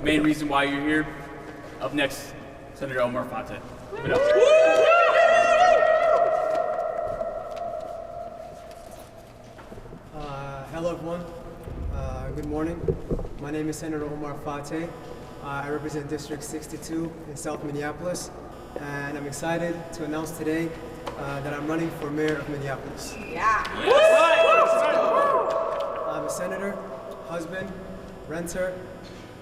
main reason why you're here. Up next, Senator Omar Fateh. Give it up. Hello everyone, good morning. My name is Senator Omar Fateh. I represent District 62 in South Minneapolis, and I'm excited to announce today that I'm running for mayor of Minneapolis. Yeah. I'm a senator, husband, renter,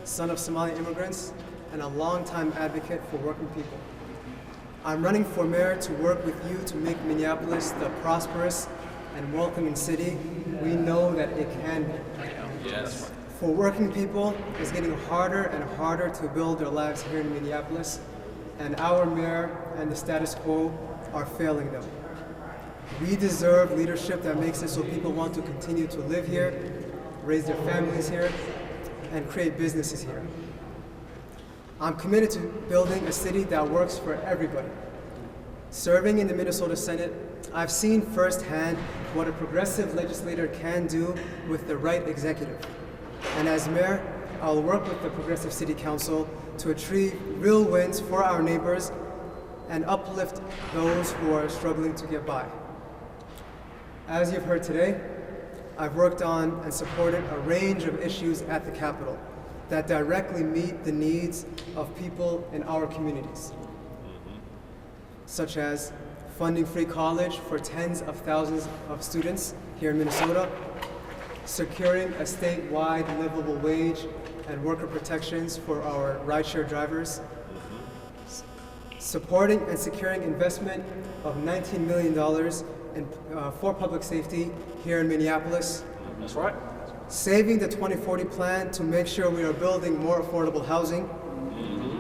son of Somali immigrants, and a longtime advocate for working people. I'm running for mayor to work with you to make Minneapolis the prosperous and welcoming city we know that it can be. Yes. For working people, it's getting harder and harder to build their lives here in Minneapolis, and our mayor and the status quo are failing them. We deserve leadership that makes it so people want to continue to live here, raise their families here, and create businesses here. I'm committed to building a city that works for everybody. Serving in the Minnesota Senate, I've seen firsthand what a progressive legislator can do with the right executive. And as mayor, I'll work with the Progressive City Council to achieve real wins for our neighbors and uplift those who are struggling to get by. As you've heard today, I've worked on and supported a range of issues at the Capitol that directly meet the needs of people in our communities, such as funding free college for tens of thousands of students here in Minnesota, securing a statewide livable wage and worker protections for our rideshare drivers, supporting and securing investment of $19 million for public safety here in Minneapolis. That's right. Saving the 2040 plan to make sure we are building more affordable housing,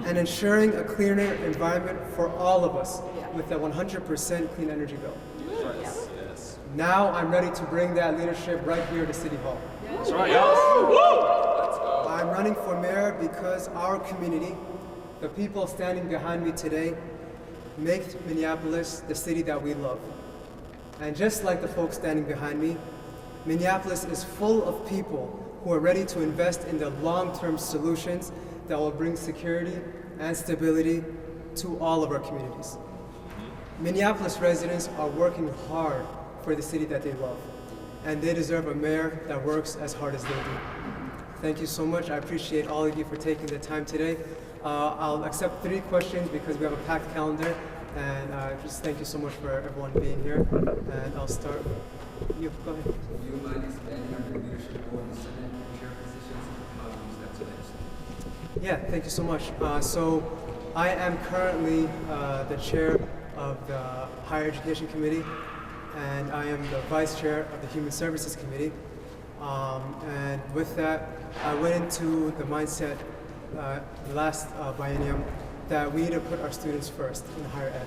and ensuring a cleaner environment for all of us with a 100% clean energy bill. Yes. Yes. Now I'm ready to bring that leadership right here to City Hall. That's right, y'all. I'm running for mayor because our community, the people standing behind me today, make Minneapolis the city that we love. And just like the folks standing behind me, Minneapolis is full of people who are ready to invest in the long-term solutions that will bring security and stability to all of our communities. Minneapolis residents are working hard for the city that they love, and they deserve a mayor that works as hard as they do. Thank you so much. I appreciate all of you for taking the time today. I'll accept 3 questions because we have a packed calendar, and just thank you so much for everyone being here. And I'll start. You go ahead. Do you mind expanding on your leadership role in the Senate chair positions and how you use that to legislate? Yeah, thank you so much. So I am currently the chair of the Higher Education Committee, and I am the vice chair of the Human Services Committee. And with that, I went into the mindset last biennium that we need to put our students first in higher ed.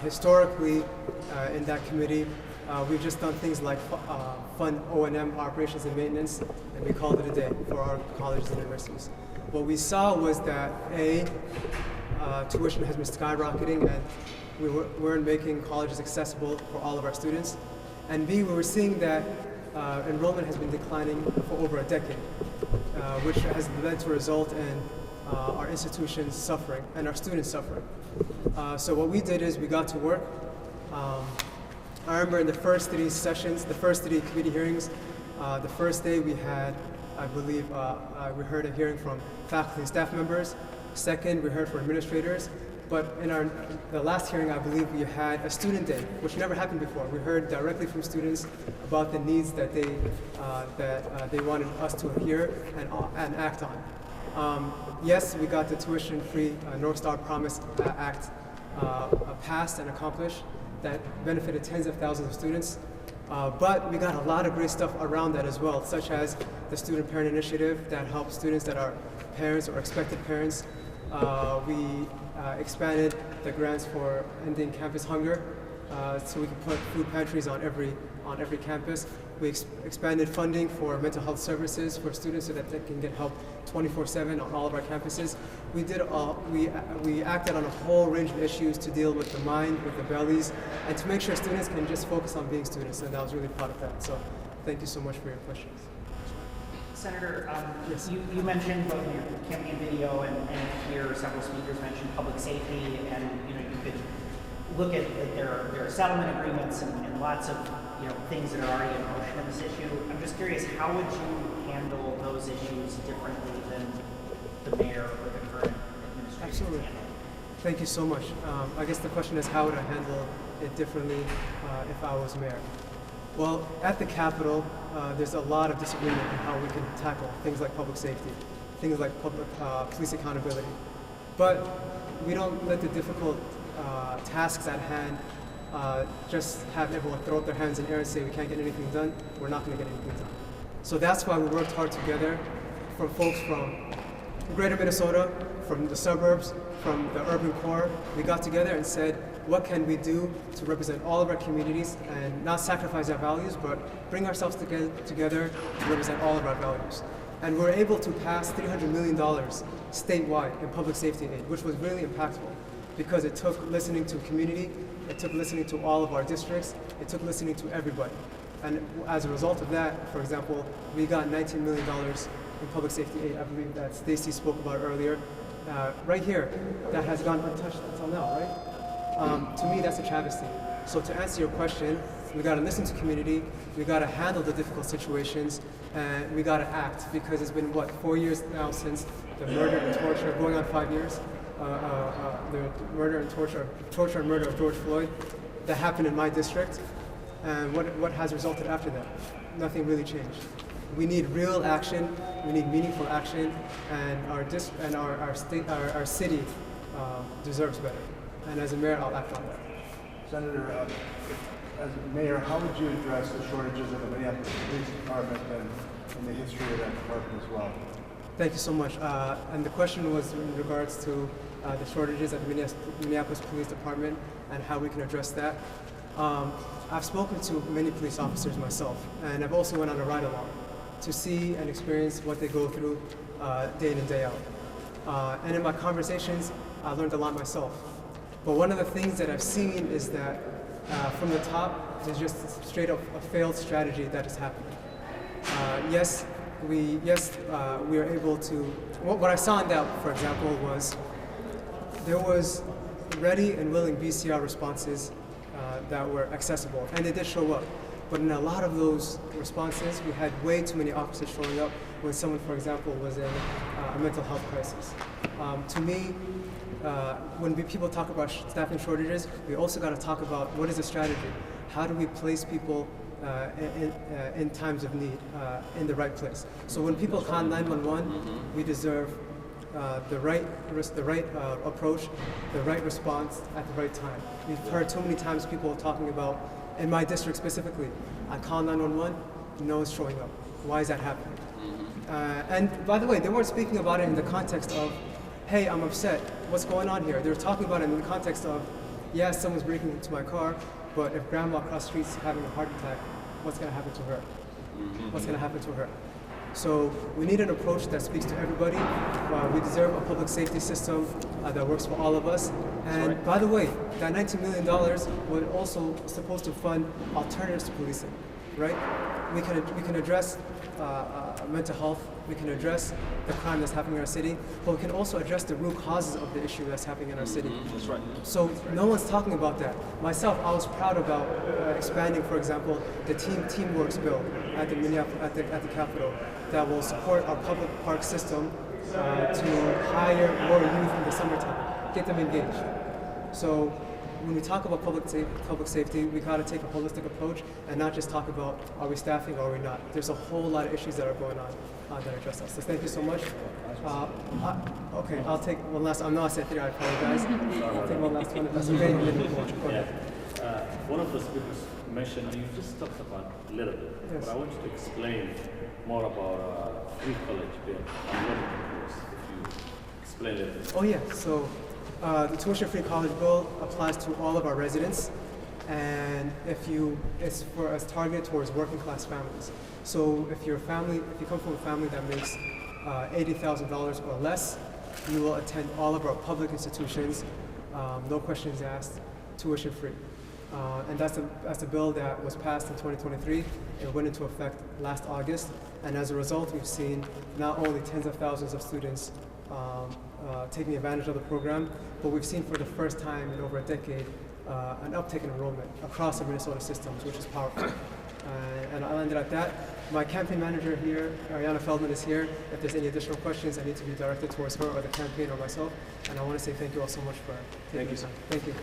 Historically, in that committee, we've just done things like fund O&M, operations and maintenance, and we called it a day for our colleges and universities. What we saw was that tuition has been skyrocketing, and we weren't making colleges accessible for all of our students. And B, we were seeing that enrollment has been declining for over a decade, which has led to a result in our institutions suffering and our students suffering. So what we did is we got to work. I remember in the first 3 sessions, the first 3 committee hearings, the first day we had, I believe, we heard a hearing from faculty and staff members. Second, we heard from administrators. But in the last hearing, I believe we had a student day, which never happened before. We heard directly from students about the needs that they wanted us to hear and act on. Yes, we got the tuition-free North Star Promise Act passed and accomplished that benefited tens of thousands of students. But we got a lot of great stuff around that as well, such as the Student Parent Initiative that helps students that are parents or expected parents. We expanded the grants for ending campus hunger, so we can put food pantries on every campus. We expanded funding for mental health services for students so that they can get help 24/7 on all of our campuses. We acted on a whole range of issues to deal with the mind, with the bellies, and to make sure students can just focus on being students, and I was really proud of that. So thank you so much for your questions. Senator, Yes. you mentioned both in your campaign video and here several speakers mentioned public safety, and you could look at there are settlement agreements and lots of things that are already in motion in this issue. I'm just curious, how would you handle those issues differently than the mayor or the current administration Absolutely. handle? Thank you so much. I guess the question is, how would I handle it differently if I was mayor? Well, at the Capitol, there's a lot of disagreement on how we can tackle things like public safety, things like public police accountability. But we don't let the difficult tasks at hand just have everyone throw up their hands in the air and say we can't get anything done. We're not going to get anything done. So that's why we worked hard together, from folks from Greater Minnesota, from the suburbs, from the urban core. We got together and said, what can we do to represent all of our communities and not sacrifice our values, but bring ourselves together to represent all of our values. And we're able to pass $300 million statewide in public safety aid, which was really impactful because it took listening to community, it took listening to all of our districts, it took listening to everybody. And as a result of that, for example, we got $19 million in public safety aid, I believe that Stacy spoke about earlier, right here, that has gone untouched until now, right? To me, that's a travesty. So to answer your question, we gotta listen to community, we gotta handle the difficult situations, and we gotta act, because it's been, 4 years now since the murder and torture, going on 5 years, the murder and torture and murder of George Floyd that happened in my district. And what has resulted after that? Nothing really changed. We need real action, we need meaningful action, and our city deserves better. And as a mayor, I'll act on that. Senator, as mayor, how would you address the shortages in the Minneapolis Police Department and the history of that department as well? Thank you so much. And the question was in regards to the shortages at the Minneapolis Police Department and how we can address that. I've spoken to many police officers myself, and I've also went on a ride-along to see and experience what they go through day in and day out. And in my conversations, I learned a lot myself. But one of the things that I've seen is that from the top, there's just straight up a failed strategy that is happening. We are able to, what I saw in that, for example, was there was ready and willing BCR responses that were accessible, and they did show up. But in a lot of those responses, we had way too many officers showing up when someone, for example, was in a mental health crisis. To me, when people talk about staffing shortages, we also got to talk about what is the strategy. How do we place people in times of need in the right place? So when people call 911, we deserve the right approach, the right response at the right time. We've heard too many times people talking about, in my district specifically, I call 911, no one's showing up. Why is that happening? And by the way, they weren't speaking about it in the context of, hey, I'm upset, what's going on here? They were talking about it in the context of, yeah, someone's breaking into my car, but if grandma across the street's having a heart attack, what's gonna happen to her? What's gonna happen to her? So we need an approach that speaks to everybody. We deserve a public safety system that works for all of us. And by the way, that $19 million was also supposed to fund alternatives to policing, right? We can address mental health, we can address the crime that's happening in our city, but we can also address the root causes of the issue that's happening in our city. That's right. So no one's talking about that. Myself, I was proud about expanding, for example, the Teamworks bill at the Capitol that will support our public park system to hire more youth in the summertime, get them engaged. So when we talk about public safety, we gotta take a holistic approach and not just talk about are we staffing or are we not. There's a whole lot of issues that are going on that address us. So thank you so much. Okay, I'll take one last. I know I said three. I apologize. I'll take one last one if that's okay. Go ahead. One of the speakers mentioned, and you just talked about a little bit, Yes. but I want you to explain more about free college bill. I'm not confused if you explain a little bit. Oh yeah. So the tuition-free college bill applies to all of our residents, and it's targeted towards working-class families. So if you come from a family that makes $80,000 or less, you will attend all of our public institutions, no questions asked, tuition-free. And that's the bill that was passed in 2023. It went into effect last August. And as a result, we've seen not only tens of thousands of students taking advantage of the program, but we've seen for the first time in over a decade an uptick in enrollment across the Minnesota systems, which is powerful. And I'll end it at that. My campaign manager here, Ariana Feldman, is here. If there's any additional questions, I need to be directed towards her or the campaign or myself. And I want to say thank you all so much for taking the time. Thank you.